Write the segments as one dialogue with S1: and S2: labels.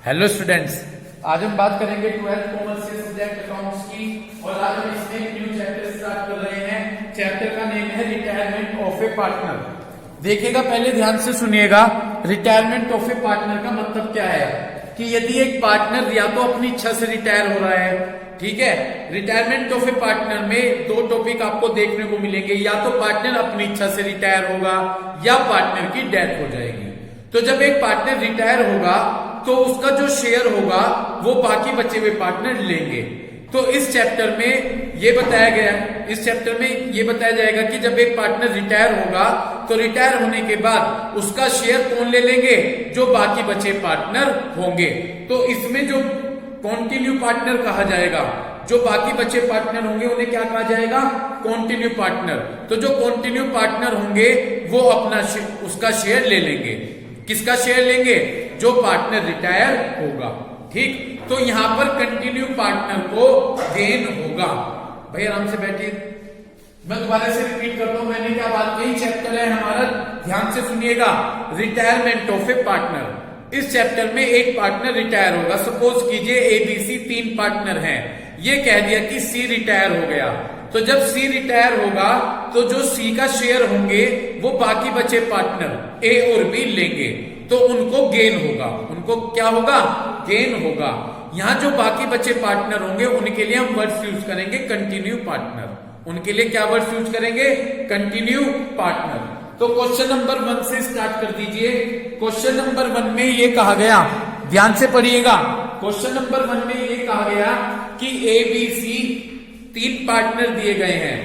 S1: Hello students, आज हम बात करेंगे 12th कॉमर्स के सब्जेक्ट अकाउंट्स की। और आज हम इसमें एक न्यू चैप्टर स्टार्ट कर रहे हैं। चैप्टर का नेम है रिटायरमेंट ऑफ ए पार्टनर। देखिएगा, पहले ध्यान से सुनिएगा। रिटायरमेंट ऑफ ए पार्टनर का मतलब क्या है कि यदि एक पार्टनर या तो अपनी इच्छा से रिटायर हो रहा है, ठीक है। रिटायरमेंट ऑफ ए पार्टनर में दो टॉपिक आपको देखने को मिलेंगे, या तो पार्टनर अपनी इच्छा से रिटायर होगा या पार्टनर की डेथ हो जाएगी। तो जब एक पार्टनर रिटायर होगा तो उसका जो शेयर होगा वो बाकी बचे हुए पार्टनर लेंगे। तो इस चैप्टर में ये बताया गया है, इस चैप्टर में ये बताया जाएगा कि जब एक पार्टनर रिटायर होगा तो रिटायर होने के बाद उसका शेयर कौन ले लेंगे, जो बाकी बचे पार्टनर होंगे। तो इसमें जो कॉन्टिन्यू पार्टनर कहा जाएगा, जो बाकी बचे पार्टनर होंगे उन्हें क्या कहा जाएगा, कॉन्टिन्यू पार्टनर। तो जो कॉन्टिन्यू पार्टनर होंगे वो अपना उसका शेयर ले लेंगे। किसका शेयर लेंगे, जो पार्टनर रिटायर होगा, ठीक। तो यहां पर कंटिन्यू पार्टनर को गेन होगा। भाई आराम से बैठिए, मैं दोबारा से रिपीट करता हूं, मैंने क्या बात कही। चैप्टर है हमारा, ध्यान से सुनिएगा, रिटायरमेंट ऑफ ए पार्टनर। इस चैप्टर में एक पार्टनर रिटायर होगा। सपोज कीजिए एबीसी 3 पार्टनर हैं, ये कह दिया कि सी रिटायर हो गया। तो जब सी रिटायर होगा तो जो सी का शेयर होंगे वो बाकी बचे पार्टनर ए और बी लेंगे, तो उनको गेन होगा। उनको क्या होगा, गेन होगा। यहां जो बाकी बचे पार्टनर होंगे उनके लिए हम वर्ड्स यूज करेंगे कंटिन्यू पार्टनर। उनके लिए क्या वर्ड्स यूज करेंगे, कंटिन्यू पार्टनर। तो क्वेश्चन नंबर 1 से स्टार्ट कर दीजिए। क्वेश्चन नंबर 1 में ये कहा गया, ध्यान से पढ़िएगा। क्वेश्चन नंबर 1 में ये कहा गया कि ए बी सी 3 पार्टनर दिए गए हैं,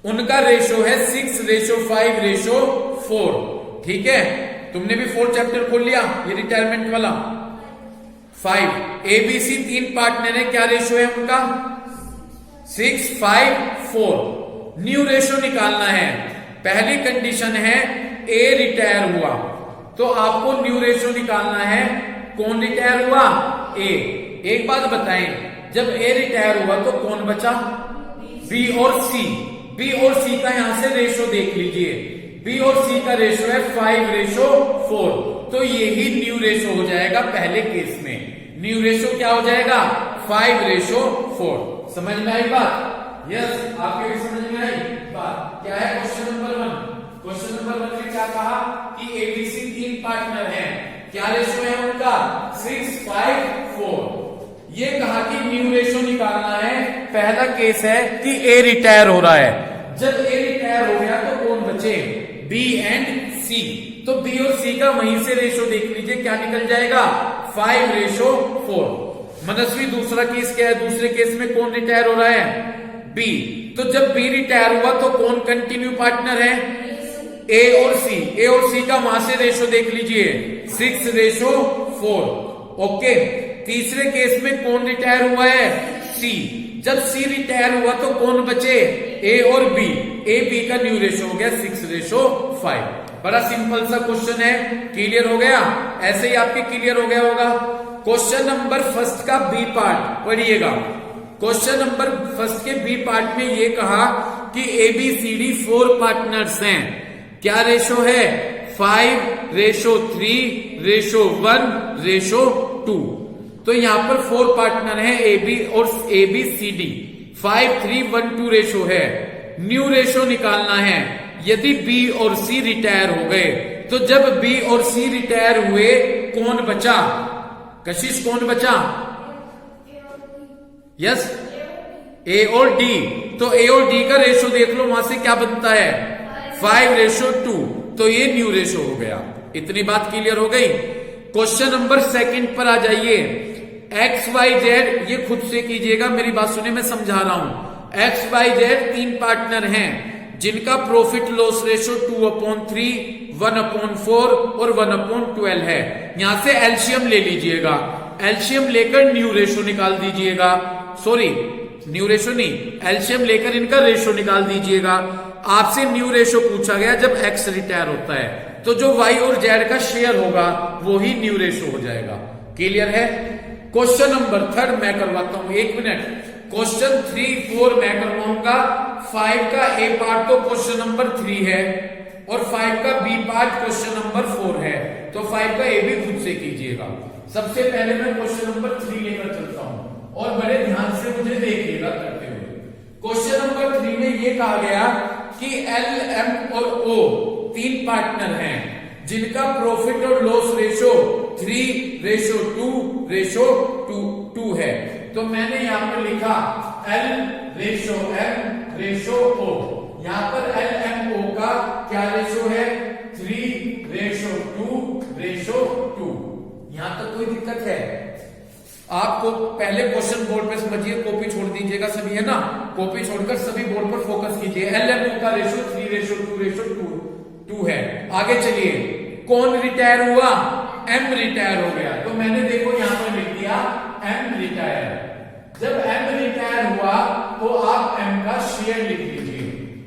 S1: उनका रेशो है 6:5:4, ठीक है। तुमने भी 4 चैप्टर खोल लिया, ये रिटायरमेंट वाला 5। एबीसी 3 पार्टनर है, क्या रेशो है उनका, 6:5:4। न्यू रेशो निकालना है। पहली कंडीशन है ए रिटायर हुआ, तो आपको न्यू रेशो निकालना है। कौन रिटायर हुआ, ए। एक बात बताएं, जब ए रिटायर हुआ तो कौन बचा, बी और सी। बी और सी का यहां से रेशो देख लीजिए। बी और सी का रेशो है 5:4, तो यही न्यू रेशो हो जाएगा। पहले केस में न्यू रेशो क्या हो जाएगा, 5:4। समझ में आई बात, यस। आपके भी समझ में आई बात। क्या है क्वेश्चन नंबर 1। क्वेश्चन नंबर 1 में क्या कहा कि एबीसी 3 पार्टनर हैं, क्या रेशो है उनका, 6:5:4। ये कहा कि न्यू रेशो निकालना है। पहला केस है कि ए रिटायर हो रहा है। जब ए रिटायर हो गया तो कौन बचे, बी एंड सी। तो बी और सी का वहीं से रेशो देख लीजिए, क्या निकल जाएगा, 5:4। मनस्वी दूसरा केस क्या है, दूसरे केस में कौन रिटायर हो रहा है, बी। तो जब बी रिटायर हुआ तो कौन कंटिन्यू पार्टनर है, ए और सी। ए और सी का वहां से रेशो देख लीजिए, 6:4। ओके। तीसरे केस में कौन रिटायर हुआ है, सी। जब सी रिटायर हुआ तो कौन बचे, ए और बी। ए बी का न्यू रेशो हो गया 6:5। बड़ा सिंपल सा क्वेश्चन है, क्लियर हो गया। ऐसे ही आपके क्लियर हो गया होगा। क्वेश्चन नंबर 1 का बी पार्ट पढ़िएगा। क्वेश्चन नंबर 1 के बी पार्ट में ये कहा कि एबीसीडी 4 पार्टनर्स हैं, क्या रेशो है, 5:3:1:2। तो यहां पर 4 पार्टनर हैं ए बी और A B C D, 5:3:1:2 ratio है। न्यू रेशो निकालना है। यदि बी और सी रिटायर हो गए तो जब बी और सी रिटायर हुए कौन बचा, कशिश कौन बचा, यस, ए और डी। तो ए और डी का रेशो देख लो, वहां से क्या बनता है, 5:2। तो ये न्यू रेशो हो गया। इतनी बात क्लियर हो गई। क्वेश्चन नंबर 2 पर आ जाइए। एक्स वाई जेड, ये खुद से कीजिएगा, मेरी बात सुने, मैं समझा रहा हूं। एक्स वाई जेड 3 पार्टनर हैं जिनका प्रॉफिट लॉस रेशो 2/3, 1/4 और 1/12 है। यहां से एलसीएम ले लीजिएगा। एलसीएम लेकर न्यू रेशो निकाल दीजिएगा। सॉरी, न्यू रेशो नहीं, एलसीएम लेकर इनका रेशो निकाल दीजिएगा। आपसे न्यू रेशो पूछा गया जब एक्स रिटायर होता है, तो जो वाई और जेड का शेयर होगा वो ही न्यू रेशो हो जाएगा। क्लियर है। क्वेश्चन नंबर 3 मैं करवाता हूं, 1 मिनट। क्वेश्चन 3, 4 मैं करवाऊंगा। 5 का ए पार्ट तो क्वेश्चन नंबर 3 है, और 5 का बी पार्ट क्वेश्चन नंबर 4 है। तो 5 का ए भी खुद से कीजिएगा। सबसे पहले मैं क्वेश्चन नंबर 3 लेकर चलता हूं और बड़े ध्यान से मुझे देखिएगा करते हुए। क्वेश्चन नंबर 3 में ये कहा गया कि एल, एम और ओ 3 पार्टनर हैं जिनका प्रॉफिट और लॉस रेशो 3:2:2 है। तो मैंने यहां पर लिखा L ratio M ratio O। यहां पर L M O का क्या रेशो है? 3:2:2। यहां तक कोई दिक्कत है? आपको पहले क्वेश्चन बोर्ड पे समझिए, कॉपी छोड़ दीजिएगा सभी, है ना? कॉपी छोड़कर सभी बोर्ड पर फोकस कीजिए। L M O का रेशो 3:2:2 है। आगे चलिए, कौन रिटायर हुआ? M रिटायर हो गया। तो मैंने देखो यहां पर लिख दिया M रिटायर। जब M रिटायर हुआ तो आप M का शेयर लिख लीजिए,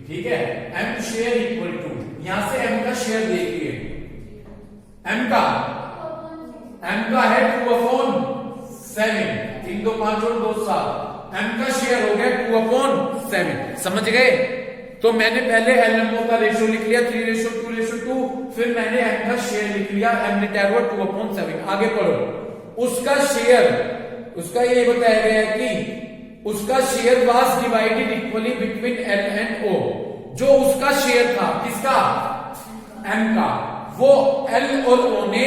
S1: ठीक है? M शेयर इक्वल टू, यहां से M का शेयर देखिए, M का है 2/7, 3 2 5 और 2 7। M का शेयर हो गया 2/7। समझ गए? तो मैंने पहले LMO का रेशो लिख लिया 3:2:2, फिर मैंने M का शेयर लिख लिया, M रिटायर हुआ 2/7। आगे पढ़ो। उसका शेयर, उसका ये बताया गया है कि उसका share was divided equally between L and O। जो उसका शेयर था, किसका? M का, वो L और O ने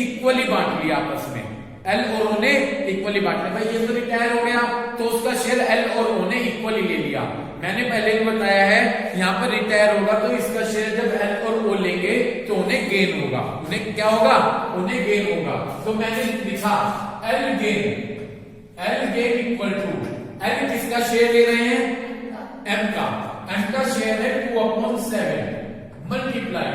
S1: इक्वली बांट लिया आपस में। L और O ने इक्वली बांट लिया। भाई ये तो रिटायर हो गया, तो उसका शेयर L और O ने इक्वली ले लिया। मैंने पहले भी बताया है, यहां पर रिटायर होगा तो इसका शेयर जब L और O लेंगे तो उन्हें गेन होगा। उन्हें क्या होगा? उन्हें गेन होगा। तो मैंने लिखा L gain equal to, L किसका शेयर ले रहे हैं? M का। M का शेयर है 2/7 मल्टीप्लाई,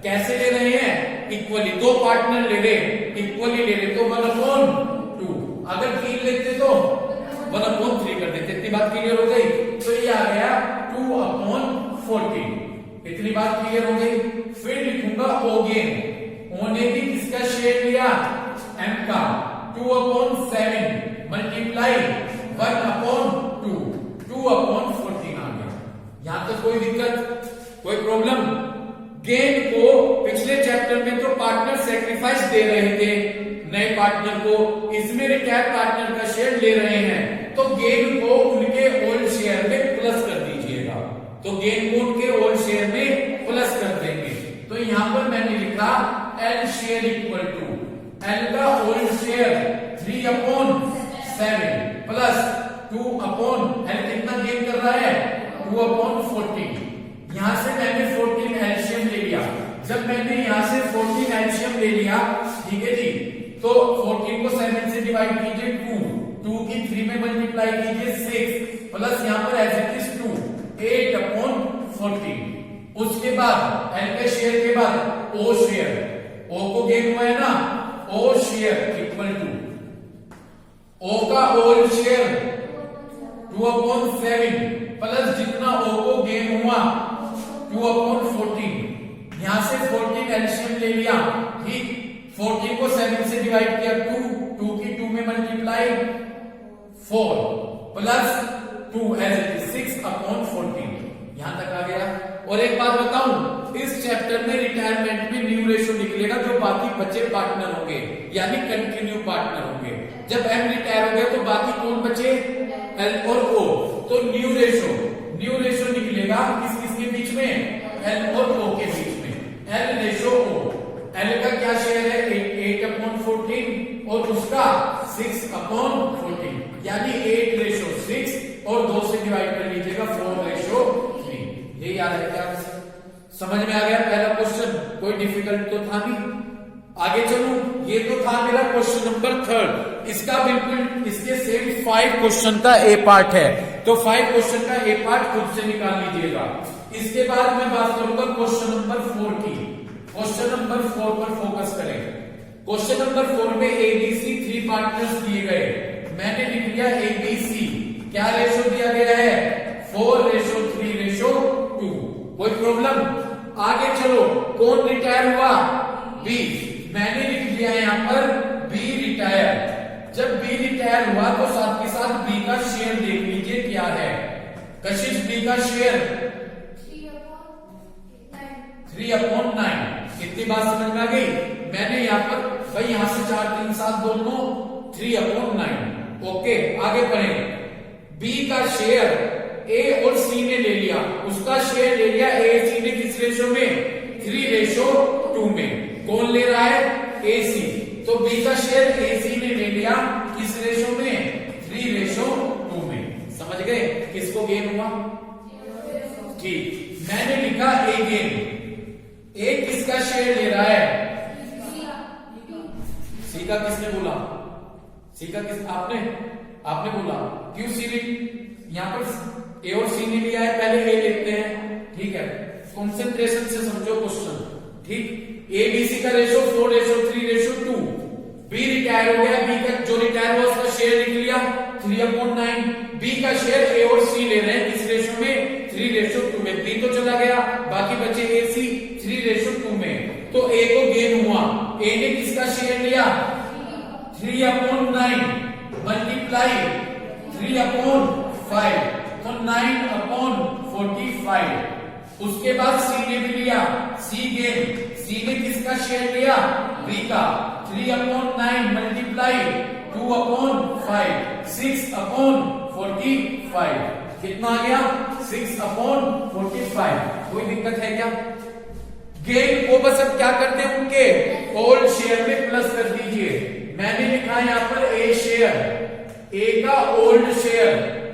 S1: कैसे ले रहे हैं? इक्वली। 2 पार्टनर ले रहे, इक्वली ले रहे, तो 1/2। अगर 3 लेते तो 1/3 कर देते। इतनी बात क्लियर हो गई? तो ये आ गया 2/14। इतनी बात क्लियर हो गई? फिर लिखूंगा O गेन। O ने भी किसका शेयर लिया? M का। 2/7 मल्टीप्लाई 1/2, 2/14 आ गया। यहां तक कोई दिक्कत, कोई प्रॉब्लम? गेन को पिछले चैप्टर में तो पार्टनर सेक्रीफाइस दे रहे थे नए पार्टनर को, इसमें रिटायर्ड पार्टनर का शेयर ले रहे हैं, तो गेन को उनके ओल्ड शेयर में प्लस कर दीजिएगा। तो गेन को उनके ओल्ड शेयर में प्लस कर देंगे। तो यहां पर मैंने लिखा L share equal to, L का ओल्ड शेयर 3/7 प्लस 2/, L कितना गेन कर रहा है? 2/14। यहां से मैंने 14 एलसीएम ले लिया। जब मैंने यहां से 14 एलसीएम ले लिया, ठीक है जी, तो 14 को 7 से डिवाइड कीजिए 2 की 3 में मल्टीप्लाई कीजिए 6 प्लस यहां पर एज इट इज 2, 8/14। उसके बाद एल के शेयर के बाद ओ शेयर, ओ को गेन हुआ है ना, ओ शेयर इक्वल टू ओ का ओल्ड शेयर 2/7 प्लस जितना ओ को गेन हुआ 2/14। यहां से 14 एलसीएम ले लिया, ठीक। 14 को 7 से डिवाइड किया 2 की 2 में multiply 4 plus 2 as it is 6/14। यहां तक आ गया। और एक बात बताऊं, इस चैप्टर में रिटायरमेंट में न्यू रेशो निकलेगा जो बाकी बचे पार्टनर होंगे, यानी कंटिन्यू पार्टनर होंगे। जब एम रिटायर हो गया तो बाकी कौन बचे? एल और ओ। तो न्यू रेशो निकलेगा किस किस के बीच में? एल और ओ के बीच में। एल रेशो ओ, एल का क्या शेयर है? 8/14 और उसका 6/14, यानी 8:6 और 2 से डिवाइड कर लीजिएगा 4:3। ये याद है क्या? समझ में आ गया पहला क्वेश्चन? कोई डिफिकल्ट तो था नहीं। आगे चलूं, ये तो था मेरा क्वेश्चन नंबर 3। इसका बिल्कुल इसके सेम 5 क्वेश्चन का ए पार्ट है, तो 5 क्वेश्चन का ए पार्ट खुद से निकाल लीजिएगा। इसके बाद मैं बात करूंगा क्वेश्चन नंबर 4 की। क्वेश्चन नंबर 4 पर फोकस करें। क्वेश्चन नंबर 4 में एबीसी 3 पार्टनर्स दिए गए। मैंने लिख लिया एबीसी, क्या रेशो दिया गया है? 4:3:2। कोई प्रॉब्लम? आगे चलो, कौन रिटायर हुआ? बी। मैंने लिख दिया यहां पर बी रिटायर। जब बी रिटायर हुआ तो साथ के साथ बी का शेयर देख लीजिए क्या है। कशिश बी का शेयर 3/9 3/9। कितनी बात समझ में आ गई? मैंने यहाँ पर भाई यहां से 4 3 7 दोनों 3/9। ओके, आगे बढ़े। बी का शेयर ए और सी ने ले लिया, उसका शेयर ले लिया ए सी ने किस रेशो में? 3:2 में। कौन ले रहा है? ए सी। तो बी का शेयर ए सी ने ले लिया किस रेशो में? 3:2 में। समझ गए किसको गेन हुआ? ठीक, मैंने लिखा ए गेन। ए किसका शेयर ले रहा है? सी का। किसने बोला? सी का किस? आपने बोला। क्यों सी ने? यहां पर ए और सी ने लिया है, पहले ए लेते हैं। ठीक है, कंसंट्रेशन से समझो क्वेश्चन। ठीक, ए बी सी का रेशो 4:3:2। बी रिटायर हो गया, बी का जो रिटायर हुआ उसका शेयर लिख लिया 3/9। बी का शेयर ए और सी ले रहे हैं किस रेशो में? 3:2 में। बी तो चला गया, बाकी बचे ए सी 3:2 में। तो ए को गेन हुआ। ए ने किसका शेयर लिया? 3/9 मल्टीप्लाई 3/5, तो 9/45। उसके बाद सी ने भी लिया, सी गेन। सी ने किसका शेयर लिया? बी का। 3/9 मल्टीप्लाई 2/5, 6/45। कितना आ गया? 6/45। कोई दिक्कत है क्या? गेन को बस अब क्या करते हैं, उनके ओल्ड शेयर में प्लस कर दीजिए। मैंने लिखा है यहां पर ए शेयर, ए का ओल्ड शेयर।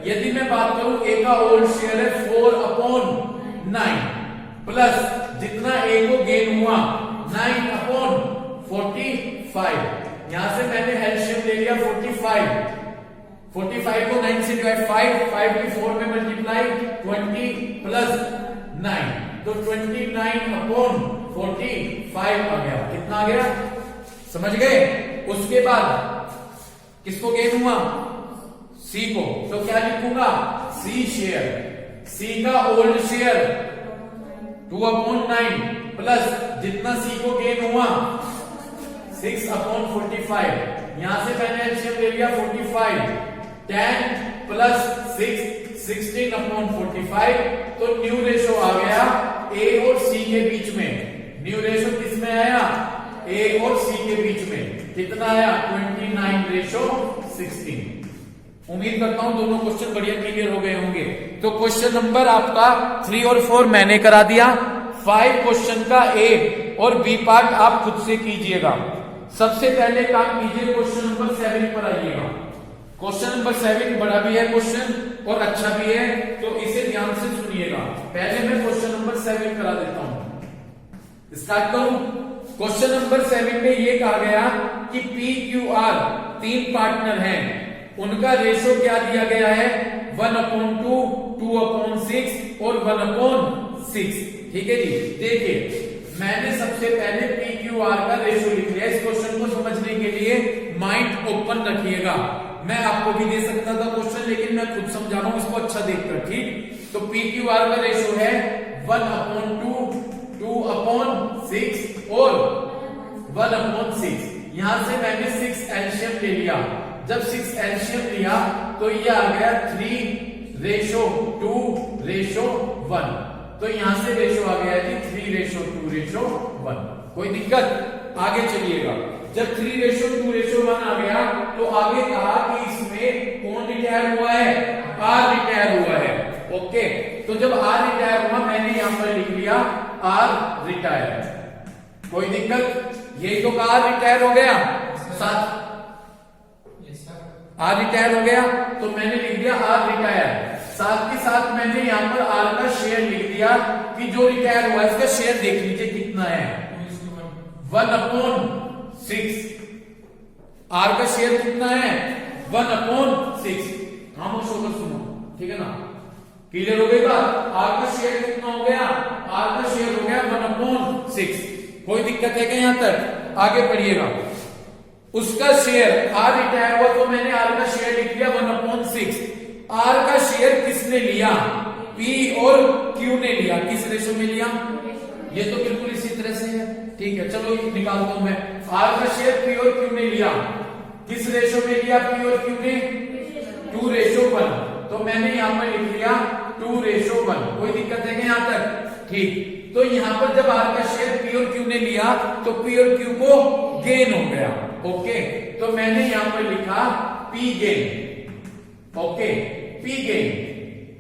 S1: यदि मैं बात करूं ए का ओल्ड शेयर है 4/9 प्लस जितना ए को गेन हुआ 9/45। यहां से मैंने एलसीएम ले लिया 45। 45 को 9 से डिवाइड 5 की 4 में मल्टीप्लाई 20 प्लस 9, तो 29/45 आ गया। कितना आ गया? समझ गए? उसके बाद किसको गेन हुआ? सी को। तो क्या लिखूंगा? C share. सी का ओल्ड शेयर 2/9 प्लस जितना सी को गेन हुआ 6/45। यहां से मैंने एलसीएम ले लिया 45। 10 प्लस 6 16/45। तो न्यू रेशो आ गया ए और सी के बीच में। न्यू रेशो किसमें आया? ए और सी के बीच में। कितना आया? 29:16। उम्मीद करता हूं दोनों क्वेश्चन बढ़िया क्लियर हो गए होंगे। तो क्वेश्चन नंबर आपका 3 और 4 मैंने करा दिया। 5 क्वेश्चन का ए और बी पार्ट आप खुद से कीजिएगा। सबसे पहले काम कीजिए, क्वेश्चन नंबर 7 पर आइएगा। क्वेश्चन नंबर 7 बड़ा भी है क्वेश्चन और अच्छा भी है, तो इसे ध्यान से सुनिएगा। पहले मैं क्वेश्चन नंबर 7 करा देता हूं। स्टार्ट करूं। क्वेश्चन नंबर 7 में यह कहा गया कि पी क्यू आर 3 पार्टनर हैं, उनका रेशो क्या दिया गया है? 1/2, 2/6 और 1/6। ठीक है जी। देखिए, मैंने सबसे पहले पी क्यू आर का रेशो लिख लिया। इस क्वेश्चन को समझने के लिए माइंड ओपन रखिएगा। मैं आपको भी दे सकता था क्वेश्चन, लेकिन मैं खुद समझा रहा हूं इसको अच्छा देखकर। ठीक, तो पी क्यू आर का रेशो है 1/2, 2/6 और 1/6। यहां से मैंने 6 एलसीएम ले लिया। जब 6 एलसीएम लिया तो ये आ गया 3:2:1। तो यहां से रेशो आ गया जी 3:2:1। कोई दिक्कत? आगे चलिएगा। जब 3:2:1 आ गया तो आगे कहा कि इसमें कौन रिटायर हुआ है? आर रिटायर हुआ है। ओके, तो जब आर रिटायर हुआ मैंने यहां पर लिख लिया आर रिटायर। कोई दिक्कत? यही तो कहा आर रिटायर हो गया। साथ आर रिटायर हो गया तो मैंने लिख दिया आर रिटायर। साथ के साथ मैंने यहां पर आर का शेयर लिख दिया कि जो रिटायर हुआ इसका शेयर देख लीजिए कितना है, 1/6। आर का शेयर कितना है? 1/6। खामोश होकर सुनो, ठीक है ना? क्लियर हो गई बात? आर का शेयर कितना हो गया? आर का शेयर हो गया 1/6। कोई दिक्कत है क्या यहां तक? आगे पढ़िएगा। उसका शेयर आर रिटायर हुआ तो मैंने आर का शेयर लिख दिया 1/6। आर का शेयर किसने लिया? पी और क्यू ने लिया। किस रेशो में लिया? ये तो बिल्कुल इसी तरह से है। ठीक है, चलो निकालता हूं मैं। आर का शेयर पी और क्यू ने लिया। किस रेशो में लिया पी और क्यू ने? 2:1। तो मैंने यहां पर लिख लिया 2:1। कोई दिक्कत है क्या यहां तक? ठीक, तो यहां पर जब आर का शेयर पी और क्यू ने लिया तो पी और क्यू को गेन हो गया। ओके, तो मैंने यहां पर लिखा P gain. Okay, P gain,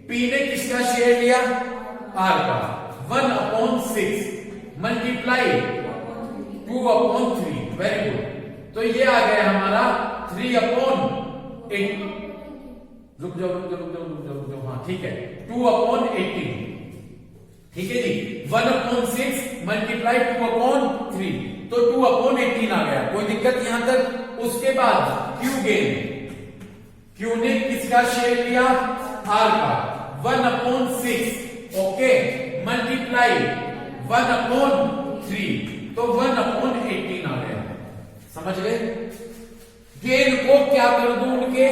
S1: P ने किसका शेयर लिया? आर का। 1/6 मल्टीप्लाई 2/3। Very good. तो ये आ गया हमारा 3/8। रुक जाओ। हाँ ठीक है, 2/18। ठीक है जी, 1/6 मल्टीप्लाई 2/3, तो 2/18 आ गया। कोई दिक्कत यहां तक? उसके बाद क्यू गेन, क्यू ने किसका शेयर लिया? आर का। 1/6 ओके मल्टीप्लाई 1/3, तो 1/18 आ गया। समझ गए? गेन को क्या कर दूं? उनके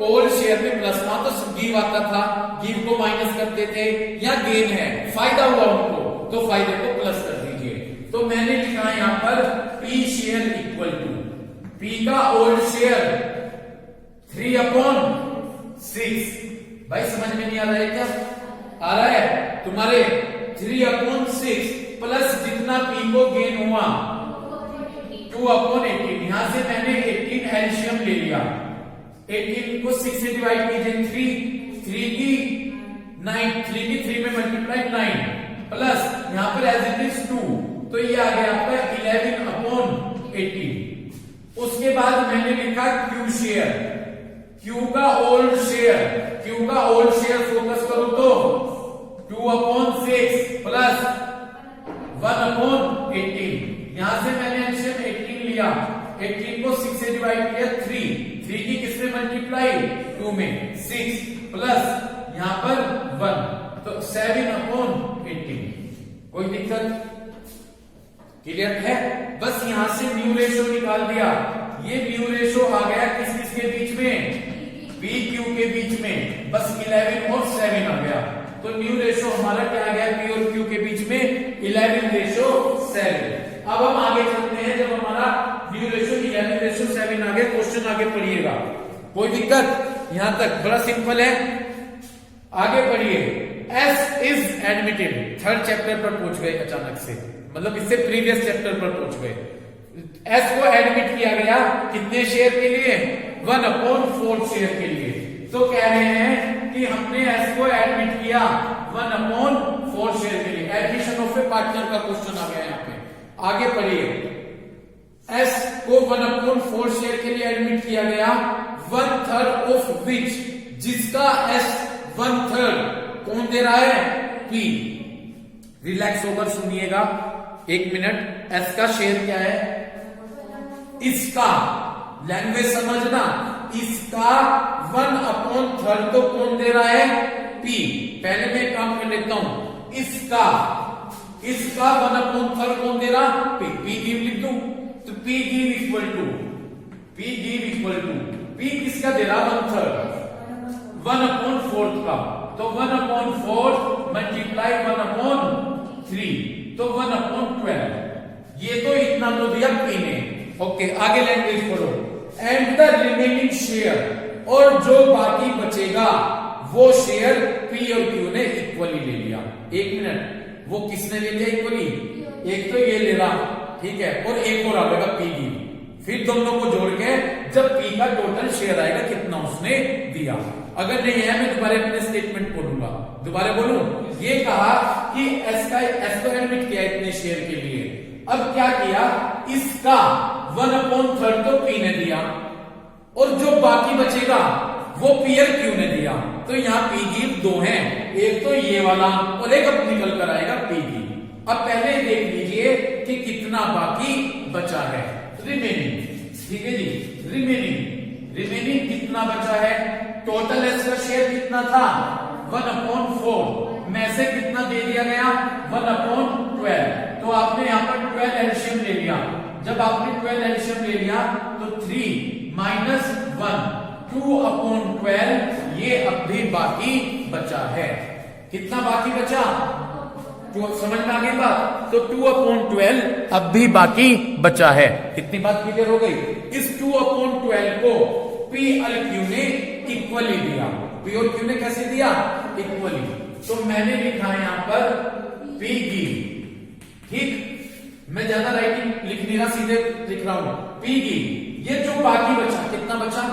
S1: ओल्ड शेयर में प्लस था तो गिव आता था, गिव को माइनस करते थे। या गेन है, फायदा हुआ उनको, तो फायदे को प्लस कर दीजिए। तो मैंने लिखा यहां पर P share equal to P का ओल्ड शेयर 3/6। भाई समझ में नहीं आ रहा है क्या? आ रहा है तुम्हारे? 3/6 प्लस जितना पी को गेन हुआ 2/18। यहां से मैंने 18 एलसीएम ले लिया। 18 को 6 से डिवाइड कीजिए, 3 की 9, 3 की 3 में मल्टीप्लाई 9 प्लस यहां पर एज इट इज 2, तो ये आ गया आपका 11/18। उसके बाद मैंने लिखा क्यू शेयर, क्यू का ओल्ड शेयर, क्यू का ओल्ड शेयर फोकस करो तो 2/6 प्लस 1/18। यहां से मैंने एलसीएम 18 लिया, 18 को 6 से डिवाइड किया, 3 की किसमें मल्टीप्लाई? 2 में, 6 प्लस यहां पर 1, तो 7/18। कोई दिक्कत? क्लियर है? बस यहां से न्यू रेशो निकाल दिया। ये न्यू रेशो आ गया किस किस के बीच में? पी क्यू के बीच में। बस 11 और 7 आ गया। तो न्यू रेशो हमारा क्या आ गया? पी और क्यू के बीच में 11/7। अब हम आगे चलते हैं। जब हमारा न्यू रेशो 11/7 आ गया, क्वेश्चन आगे पढ़िएगा। कोई दिक्कत? यहां तक बड़ा सिंपल है। आगे पढ़िए। S is admitted, third chapter पर पहुंच गए अचानक से, मतलब इससे प्रीवियस चैप्टर पर पहुंच गए। एस को एडमिट किया गया कितने शेयर के लिए? 1/4 शेयर के लिए। तो कह रहे हैं कि हमने एस को एडमिट किया 1/4 शेयर के लिए। एडमिशन ऑफ ए पार्टनर का क्वेश्चन आ गया यहाँ पे। आगे पढ़िए। एस को 1/4 शेयर के लिए एडमिट किया गया, 1/3 ऑफ विच, जिसका एस 1/3 कौन दे रहा है? पी। रिलैक्स होकर सुनिएगा 1 मिनट। एस का शेयर क्या है? इसका, लैंग्वेज समझना, इसका 1/3 तो कौन दे रहा है? पी। पहले मैं काम कर लेता हूं। इसका 1/3 कौन दे रहा? पी। पी गिव लिख दूं तो P give equal to P किसका दे रहा? 1/3, 1/4 का। तो 1/4 मल्टीप्लाई 1/3, तो 1/12। ये तो इतना तो दिया पी ने। ओके, आगे लैंग्वेज पढ़ो। एंड द रिमेनिंग शेयर, और जो बाकी बचेगा वो शेयर पी और क्यू ने इक्वली ले लिया। 1 मिनट, वो किसने ले लिया इक्वली? एक तो ये ले रहा, ठीक है, और एक और आएगा पी की। फिर दोनों को जोड़ के जब पी का टोटल शेयर आएगा कितना उसने दिया। अगर नहीं है मैं दोबारा अपने स्टेटमेंट बोलूंगा। दोबारा बोलूं? ये कहा कि एस को एडमिट किया इतने शेयर के लिए। अब क्या किया? इसका 1/3 तो पी ने दिया, और जो बाकी बचेगा वो पी और क्यू ने दिया। तो यहाँ पी गिव 2 हैं, एक तो ये वाला और एक अब निकल कर आएगा पी गिव। अब पहले देख लीजिए कि कितना बाकी बचा है। रिमेनिंग, ठीक है जी, रिमेनिंग कितना बचा है? टोटल एस का शेयर कितना था? 1/4 में से कितना दे दिया गया? 1/12। तो आपने यहां पर 12 एलसीएम ले लिया। जब आपने 12 एलसीएम ले लिया तो 3 - 1 2/12, ये अब भी बाकी बचा है। कितना बाकी बचा? तो समझ में आ गई बात? तो 2/12 अब भी बाकी बचा है। कितनी बात क्लियर हो गई? इस 2/12 को पी और क्यू ने इक्वली दिया। पी और क्यू ने कैसे दिया? इक्वली। तो मैंने लिखा यहां पर पी गिव ठीक, मैं ज्यादा राइटिंग लिख नहीं रहा, सीधे लिख रहा हूं। पी गिव, ये जो बाकी बचा, कितना बचा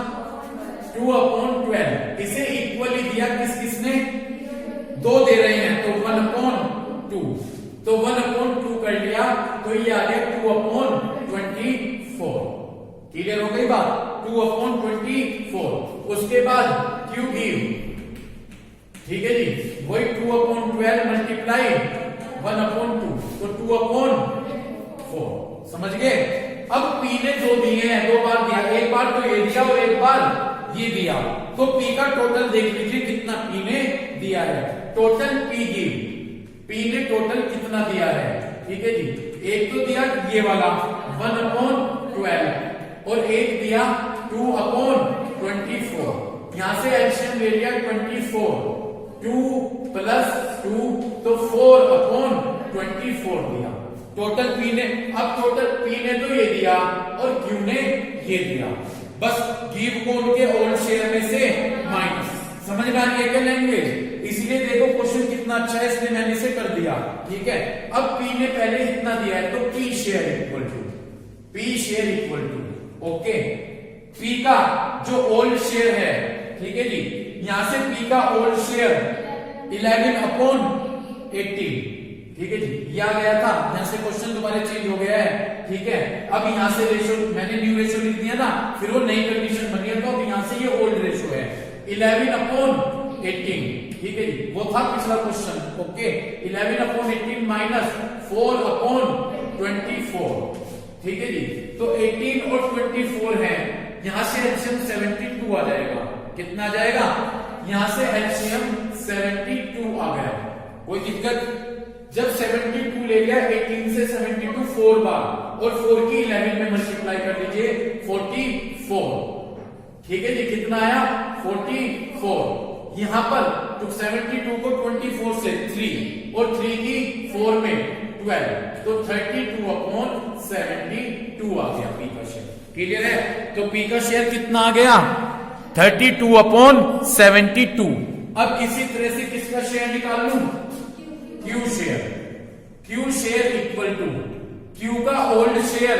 S1: 2/12, इसे इक्वली दिया किस किसने, 2 दे रहे हैं तो 1/2, तो 1/2 कर लिया तो ये आ गया 2/24। क्लियर हो गई बात, 2/24। उसके बाद क्यू गिव, ठीक है जी, वही 2/12 मल्टीप्लाई 1/2, तो 2/4। समझ गए। अब पी ने 2 दिए हैं, 2 बार दिया, एक बार तो ये दिया और एक बार ये दिया, तो पी का टोटल देख लीजिए कितना पी ने दिया है। टोटल पी गिव, पी ने टोटल कितना दिया है, ठीक है जी। एक तो दिया ये वाला 1/12 और एक दिया 2/24। यहां से एलसीएम ले लिया 24, 2 + 2 तो 4/24 दिया टोटल पी ने। अब टोटल पी ने तो ये दिया और क्यू ने ये दिया, बस गिव को उनके ओल्ड शेयर में से माइनस। समझ में आ रही है क्या लैंग्वेज? इसलिए देखो क्वेश्चन कितना अच्छा है, इसलिए मैंने इसे कर दिया, ठीक है। अब पी ने पहले इतना दिया है तो P share equal to okay, P का जो ओल्ड शेयर है, ठीक है जी, यहां से पी का ओल्ड शेयर 11/18, ठीक है जी, ये आ गया था। यहां से क्वेश्चन दोबारा चेंज हो गया है, ठीक है। अब यहां से रेशो मैंने न्यू रेशो लिख दिया ना, फिर वो नई कंडीशन बनी है, तो अब यहां से ये ओल्ड रेशो है 11/18, ठीक है जी, वो था पिछला क्वेश्चन, ओके। 11/18 माइनस 4/24, ठीक है जी, तो 18 और 24 है, यहां से एलसीएम 72 आ जाएगा। कितना आ जाएगा? यहां से एलसीएम 72 आ गया, कोई दिक्कत? जब 72 ले लिया, 18 से 72 4 बार, और 4 की 11 में मल्टीप्लाई कर लीजिए 44, ठीक है जी। कितना आया? 44। यहां पर तो 72 को 24 से 3 और 3 की 4 में 12, तो 32/72 आ गया पी का शेयर। क्लियर है? तो पी का शेयर कितना आ गया? 32/72। अब इसी तरह से किसका शेयर निकाल लूं? Q share equal to Q का ओल्ड शेयर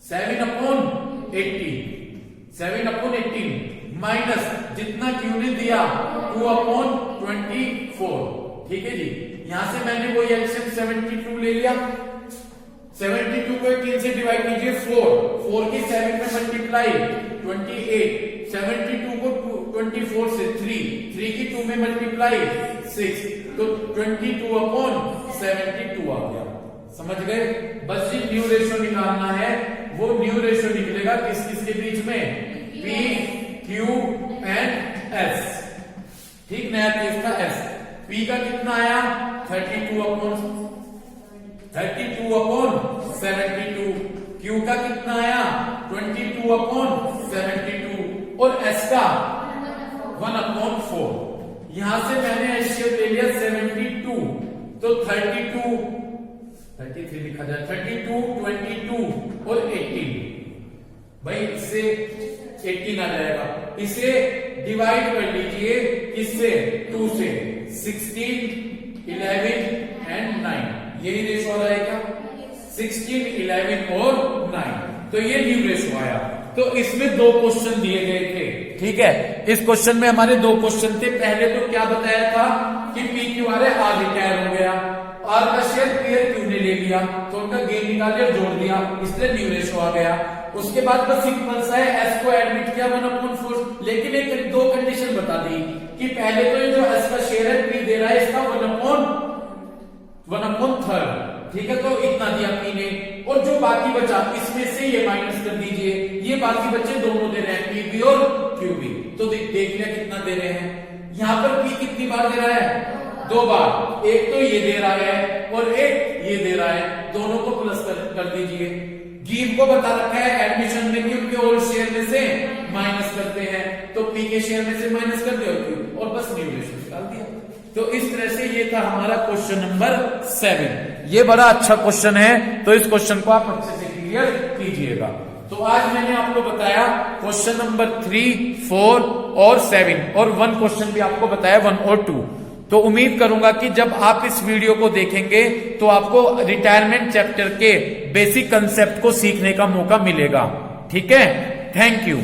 S1: 7/18 माइनस जितना क्यू ने दिया 2/24, ठीक है जी। यहां से मैंने वो एलसीएम 72 ले लिया, 72 को 18 से डिवाइड कीजिए 4 की 7 में मल्टीप्लाई 28, 72 को 24 से 3 की 2 में मल्टीप्लाई 6, तो 22/72 आ गया। समझ गए? बस ये न्यू रेशो निकालना है, वो न्यू रेशो निकलेगा किस किस के बीच में? पी, क्यू एंड एस, ठीक, नया केस था एस। पी का कितना आया? 32/72। क्यू का कितना आया? 22/72 और एस का 1/4। यहां से मैंने एलसीएम ले लिया 72, तो 33 लिखा जाए, 32, 22 और 18, भाई इससे 18 आ जाएगा। इसे डिवाइड कर लीजिए किससे? 2 से, 16, 11 एंड 9, यही रेशो आ रहा है क्या? 16, 11 और 9, तो ये न्यू रेशो आया। तो इसमें 2 क्वेश्चन दिए गए थे, ठीक है। इस क्वेश्चन में हमारे 2 क्वेश्चन थे। पहले तो क्या बताया था कि पी क्यू आर है, आर रिटायर हो गया, आर का शेयर पी क्यू ने ले लिया, तो उनका गेन निकाल के जोड़ दिया, इसलिए न्यू रेशो आ गया। उसके बाद बस सिंपल सा है, एस को एडमिट किया 1/4, लेकिन एक 2 कंडीशन बता दी कि पहले तो ये जो एस का शेयर है पी दे रहा है, इसका 1/3, ठीक है, तो इतना दिया पी ने, और जो बाकी बचा इसमें से ये माइनस कर दीजिए, ये बाकी बच्चे दोनों दे रहे हैं, पी भी और क्यू भी, तो देख लिया कितना दे रहे हैं। यहां पर पी कितनी बार दे रहा है? 2 बार, एक तो ये दे रहा है और एक ये दे रहा है, दोनों को प्लस कर दीजिए। गिव को बता रखा है एडमिशन में कि उनके ओल्ड शेयर में से माइनस करते हैं, तो पी के शेयर में से माइनस कर दो और बस न्यू रेशो निकाल दिया। तो इस तरह से ये था हमारा क्वेश्चन नंबर 7। ये बड़ा अच्छा क्वेश्चन है, तो इस क्वेश्चन को आप अच्छे से क्लियर कीजिएगा। तो आज मैंने आपको बताया क्वेश्चन नंबर 3, 4 और 7, और 1 क्वेश्चन भी आपको बताया 1 और 2। तो उम्मीद करूंगा कि जब आप इस वीडियो को देखेंगे तो आपको रिटायरमेंट चैप्टर के बेसिक कंसेप्ट को सीखने का मौका मिलेगा। ठीक है, थैंक यू।